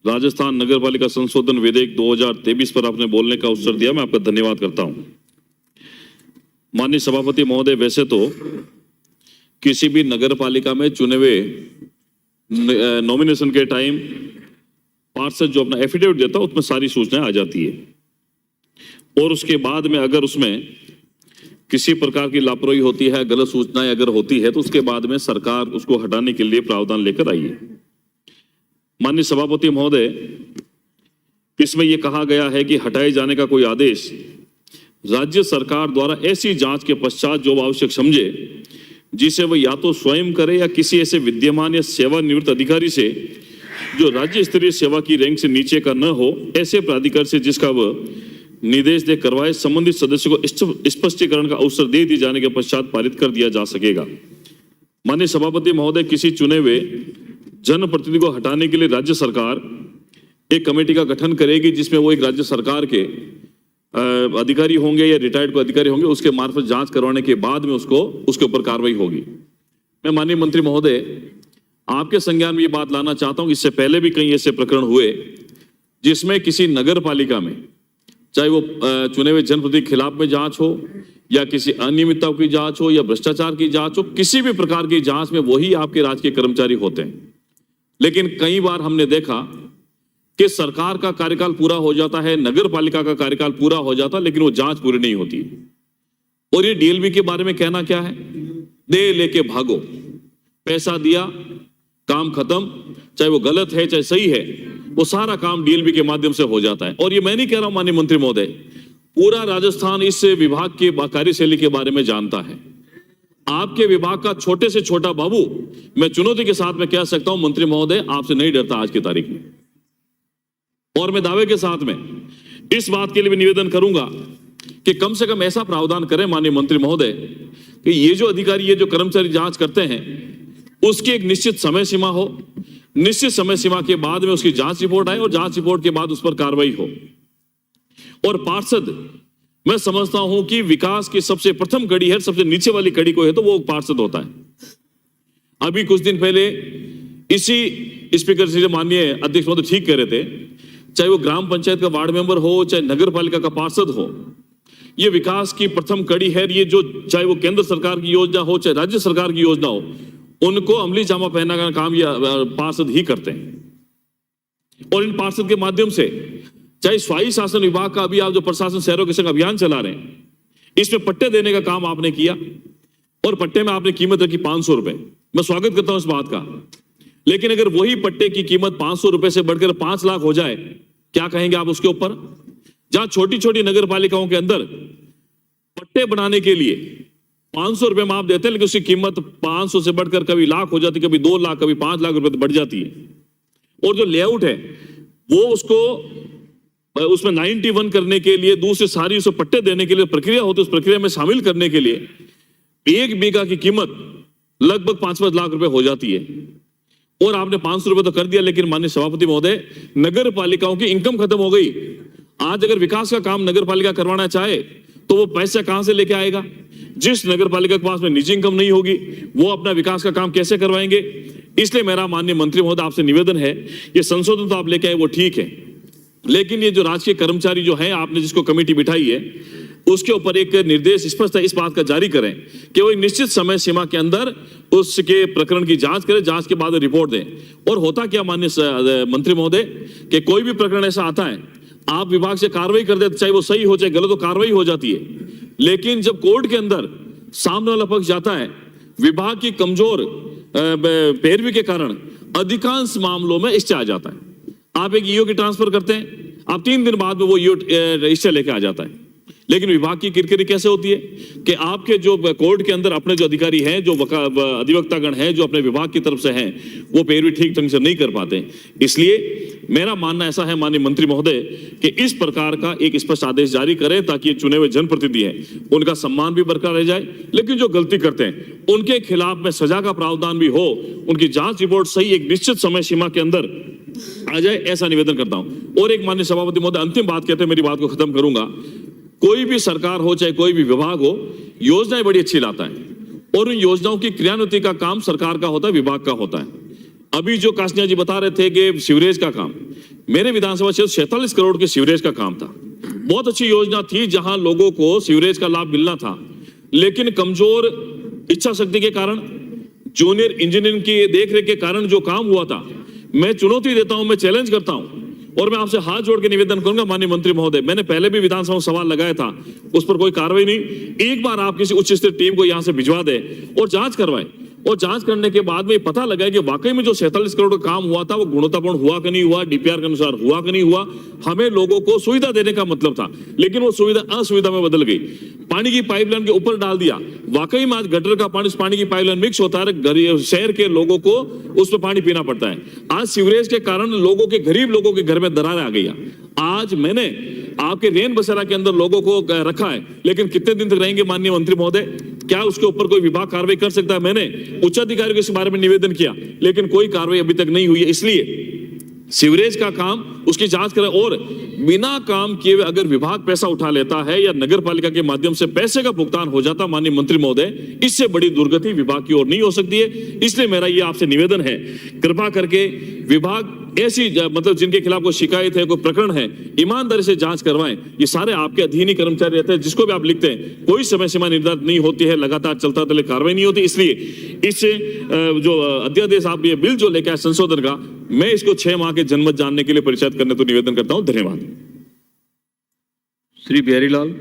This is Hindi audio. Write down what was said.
राजस्थान नगरपालिका संशोधन विधेयक 2023 पर आपने बोलने का अवसर दिया, मैं आपका धन्यवाद करता हूं। माननीय सभापति महोदय, वैसे तो किसी भी नगरपालिका में चुने हुए नॉमिनेशन के टाइम पार्षद जो अपना एफिडेविट देता है उसमें सारी सूचनाएं आ जाती है और उसके बाद में अगर उसमें किसी प्रकार की लापरवाही होती है, गलत सूचनाएं अगर होती है तो उसके बाद में सरकार उसको हटाने के लिए प्रावधान लेकर आई है। माननीय सभापति महोदय, इसमें यह कहा गया है कि हटाए जाने का कोई आदेश राज्य सरकार द्वारा ऐसी जांच के पश्चात जो आवश्यक समझे, जिसे वह या तो स्वयं करे या किसी ऐसे विद्यमान या सेवानिवृत्त अधिकारी से जो राज्य स्तरीय सेवा की रैंक से नीचे का न हो, ऐसे प्राधिकार से जिसका वह निर्देश दे करवाए, संबंधित सदस्य को स्पष्टीकरण का अवसर दे दिए जाने के पश्चात पारित कर दिया जा सकेगा। माननीय सभापति महोदय, किसी चुने हुए जनप्रतिनिधि को हटाने के लिए राज्य सरकार एक कमेटी का गठन करेगी, जिसमें वो एक राज्य सरकार के अधिकारी होंगे या रिटायर्ड अधिकारी होंगे, उसके मार्फत जांच करवाने के बाद में उसके ऊपर कार्रवाई होगी। मैं माननीय मंत्री महोदय आपके संज्ञान में ये बात लाना चाहता हूं, इससे पहले भी कई ऐसे प्रकरण हुए जिसमें किसी नगर पालिका में, चाहे वो चुने हुए जनप्रतिनिधि के खिलाफ में जांच हो या किसी अनियमितता की जांच हो या भ्रष्टाचार की जांच हो, किसी भी प्रकार की जांच में वही आपके राजकीय कर्मचारी होते हैं। लेकिन कई बार हमने देखा कि सरकार का कार्यकाल पूरा हो जाता है, नगर पालिका का कार्यकाल पूरा हो जाता है, लेकिन वो जांच पूरी नहीं होती। और ये डीएलबी के बारे में कहना क्या है, दे लेके भागो, पैसा दिया काम खत्म, चाहे वो गलत है चाहे सही है, वो सारा काम डीएलबी के माध्यम से हो जाता है। और ये मैं नहीं कह रहा हूं माननीय मंत्री महोदय, पूरा राजस्थान इस विभाग के कार्यशैली के बारे में जानता है। आपके विभाग का छोटे से छोटा बाबू, मैं चुनौती के साथ में कह सकता हूं मंत्री महोदय, आपसे नहीं डरता आज की तारीख में। और मैं दावे के साथ में इस बात के लिए भी निवेदन करूंगा कि कम से कम ऐसा प्रावधान करें माननीय मंत्री महोदय कि ये जो अधिकारी, ये जो कर्मचारी जांच करते हैं, उसकी एक निश्चित समय सीमा हो, निश्चित समय सीमा के बाद में उसकी जांच रिपोर्ट आए और जांच रिपोर्ट के बाद उस पर कार्रवाई हो। और पार्षद, मैं समझता हूं कि विकास की सबसे प्रथम कड़ी है, सबसे नीचे वाली कड़ी को है तो वो पार्षद होता है। अभी कुछ दिन पहले इसी स्पीकर से माननीय अध्यक्ष महोदय ठीक कह रहे थे, चाहे वो ग्राम पंचायत का वार्ड मेंबर हो, चाहे नगर पालिका का पार्षद हो, ये विकास की प्रथम कड़ी है। ये जो चाहे वो केंद्र सरकार की योजना हो चाहे राज्य सरकार की योजना हो, उनको अमली जामा पहनाने का काम ये पार्षद ही करते हैं। और इन पार्षद के माध्यम से चाहे स्वायत्त शासन विभाग का अभी आप जो प्रशासन शहरों के संग अभियान चला रहे हैं, इसमें पट्टे देने का काम आपने किया और पट्टे में आपने कीमत रखी 500 रुपए। मैं स्वागत करता हूं इस बात का। लेकिन अगर वही पट्टे की कीमत 500 रुपए से बढ़कर 5 लाख हो जाए, क्या कहेंगे आप उसके ऊपर? जहां छोटी छोटी नगर पालिकाओं के अंदर पट्टे बनाने के लिए 500 रुपए में आप देते हैं, लेकिन उसकी कीमत 500 से बढ़कर कभी लाख हो जाती, कभी 2 लाख, कभी 5 लाख रुपए बढ़ जाती है। और जो लेआउट है वो उसमें 91 करने के लिए, दूसरे सारी उसे पट्टे देने के लिए प्रक्रिया होती है, उस प्रक्रिया में शामिल करने के लिए 1 बीघा की कीमत लगभग 5-5 लाख रुपए हो जाती है। और आपने 500 रुपए तो कर दिया, लेकिन माननीय सभापति महोदय, नगर पालिकाओं की इनकम खत्म हो गई। आज अगर विकास का काम नगर पालिका करवाना चाहे तो वो पैसा कहां से लेके आएगा? जिस नगर पालिका के पास में निजी इनकम नहीं होगी, वो अपना विकास का काम कैसे करवाएंगे? इसलिए मेरा माननीय मंत्री महोदय आपसे निवेदन है, ये संशोधन तो आप लेके आए वो ठीक है, लेकिन ये जो राजकीय कर्मचारी जो है, आपने जिसको कमेटी बिठाई है, उसके ऊपर एक निर्देश स्पष्ट इस बात का जारी करें कि वो एक निश्चित समय सीमा के अंदर उसके प्रकरण की जांच करें, जांच के बाद रिपोर्ट दें। और होता क्या माननीय मंत्री महोदय कि कोई भी प्रकरण ऐसा आता है, आप विभाग से कार्रवाई कर देते, चाहे वो सही हो चाहे गलत हो, कार्रवाई हो जाती है। लेकिन जब कोर्ट के अंदर सामने वाला पक्ष जाता है, विभाग की कमजोर पैरवी के कारण अधिकांश मामलों में स्टे आ जाता है। आप एक ईओ की ट्रांसफर करते हैं, आप 3 दिन बाद में वो ईओ स्टे लेके आ जाता है। लेकिन विभाग की किरकिरी कैसे होती है कि आपके जो कोर्ट के अंदर अपने जो अधिकारी हैं, जो अधिवक्तागण हैं, जो अपने विभाग की तरफ से हैं, वो पैरवी ठीक ढंग से नहीं कर पाते। इसलिए मेरा मानना ऐसा है माननीय मंत्री महोदय कि इस प्रकार का एक स्पष्ट आदेश जारी करें, ताकि ये चुने हुए जनप्रतिनिधि हैं उनका सम्मान भी बरकरार रह जाए, लेकिन जो गलती करते हैं उनके खिलाफ में सजा का प्रावधान भी हो, उनकी जांच रिपोर्ट सही एक निश्चित समय सीमा के अंदर आ जाए, ऐसा निवेदन करता हूं। और एक माननीय सभापति महोदय, अंतिम बात कहते हैं, मेरी बात को खत्म करूंगा। कोई भी सरकार हो चाहे कोई भी विभाग हो, योजनाएं बड़ी अच्छी लाता है और उन योजनाओं की क्रियान्विति का काम सरकार का होता है, विभाग का होता है। अभी जो कासनिया जी बता रहे थे कि सीवरेज का काम, मेरे विधानसभा क्षेत्र 46 करोड़ के सीवरेज का काम था। बहुत अच्छी योजना थी जहां लोगों को सीवरेज का लाभ मिलना था, लेकिन कमजोर इच्छा शक्ति के कारण, जूनियर इंजीनियरिंग की देखरेख के कारण जो काम हुआ था, मैं चुनौती देता हूं, मैं चैलेंज करता हूं और मैं आपसे हाथ जोड़ के निवेदन करूंगा माननीय मंत्री महोदय, मैंने पहले भी विधानसभा में सवाल लगाया था, उस पर कोई कार्रवाई नहीं। एक बार आप किसी उच्च स्तरीय टीम को यहां से भिजवा दें और जांच करवाएं, और जांच करने के बाद में पता लगा कि वाकई में जो 47 करोड़ का काम हुआ था वो गुणवत्तापूर्ण हुआ कि नहीं हुआ, डीपीआर के अनुसार हुआ कि नहीं हुआ। हमें लोगों को सुविधा देने का मतलब था, लेकिन वो सुविधा असुविधा में बदल गई। पानी की पाइपलाइन के ऊपर डाल दिया, वाकई में आज गटर का पानी उस पानी की पाइपलाइन मिक्स होता है, शहर के लोगों को उस पर पानी पीना पड़ता है। आज सीवरेज के कारण लोगों के, गरीब लोगों के घर में दरारें आ गई। आज मैंने आपके रेन बसेरा के अंदर लोगों को रखा है, लेकिन कितने दिन तक रहेंगे माननीय मंत्री महोदय? क्या उसके ऊपर कोई विभाग कार्रवाई कर सकता है? मैंने उच्च अधिकारियों को इस बारे में निवेदन किया, लेकिन कोई कार्रवाई अभी तक नहीं हुई है। इसलिए सीवरेज का काम, उसकी जांच करें, और बिना काम किए हुए अगर विभाग पैसा उठा लेता है या नगर पालिका के माध्यम से पैसे का भुगतान हो जाता, माननीय मंत्री महोदय, इससे बड़ी दुर्गति विभाग की ओर नहीं हो सकती है। इसलिए मेरा ये आपसे निवेदन है, कृपा करके विभाग ऐसी मतलब जिनके खिलाफ कोई शिकायत है, कोई प्रकरण है, ईमानदारी से जांच करवाएं। ये सारे आपके अधीन ही कर्मचारी रहते हैं, जिसको भी आप लिखते हैं कोई समय सीमा निर्धारित नहीं होती है, लगातार चलता चले कार्रवाई नहीं होती। इसलिए इससे जो अध्यादेश आप ये बिल जो लेकर आए संशोधन का, मैं इसको 6 माह के जनमत जानने के लिए परिचय करने तो निवेदन करता हूं। धन्यवाद। श्री बिहारी लाल।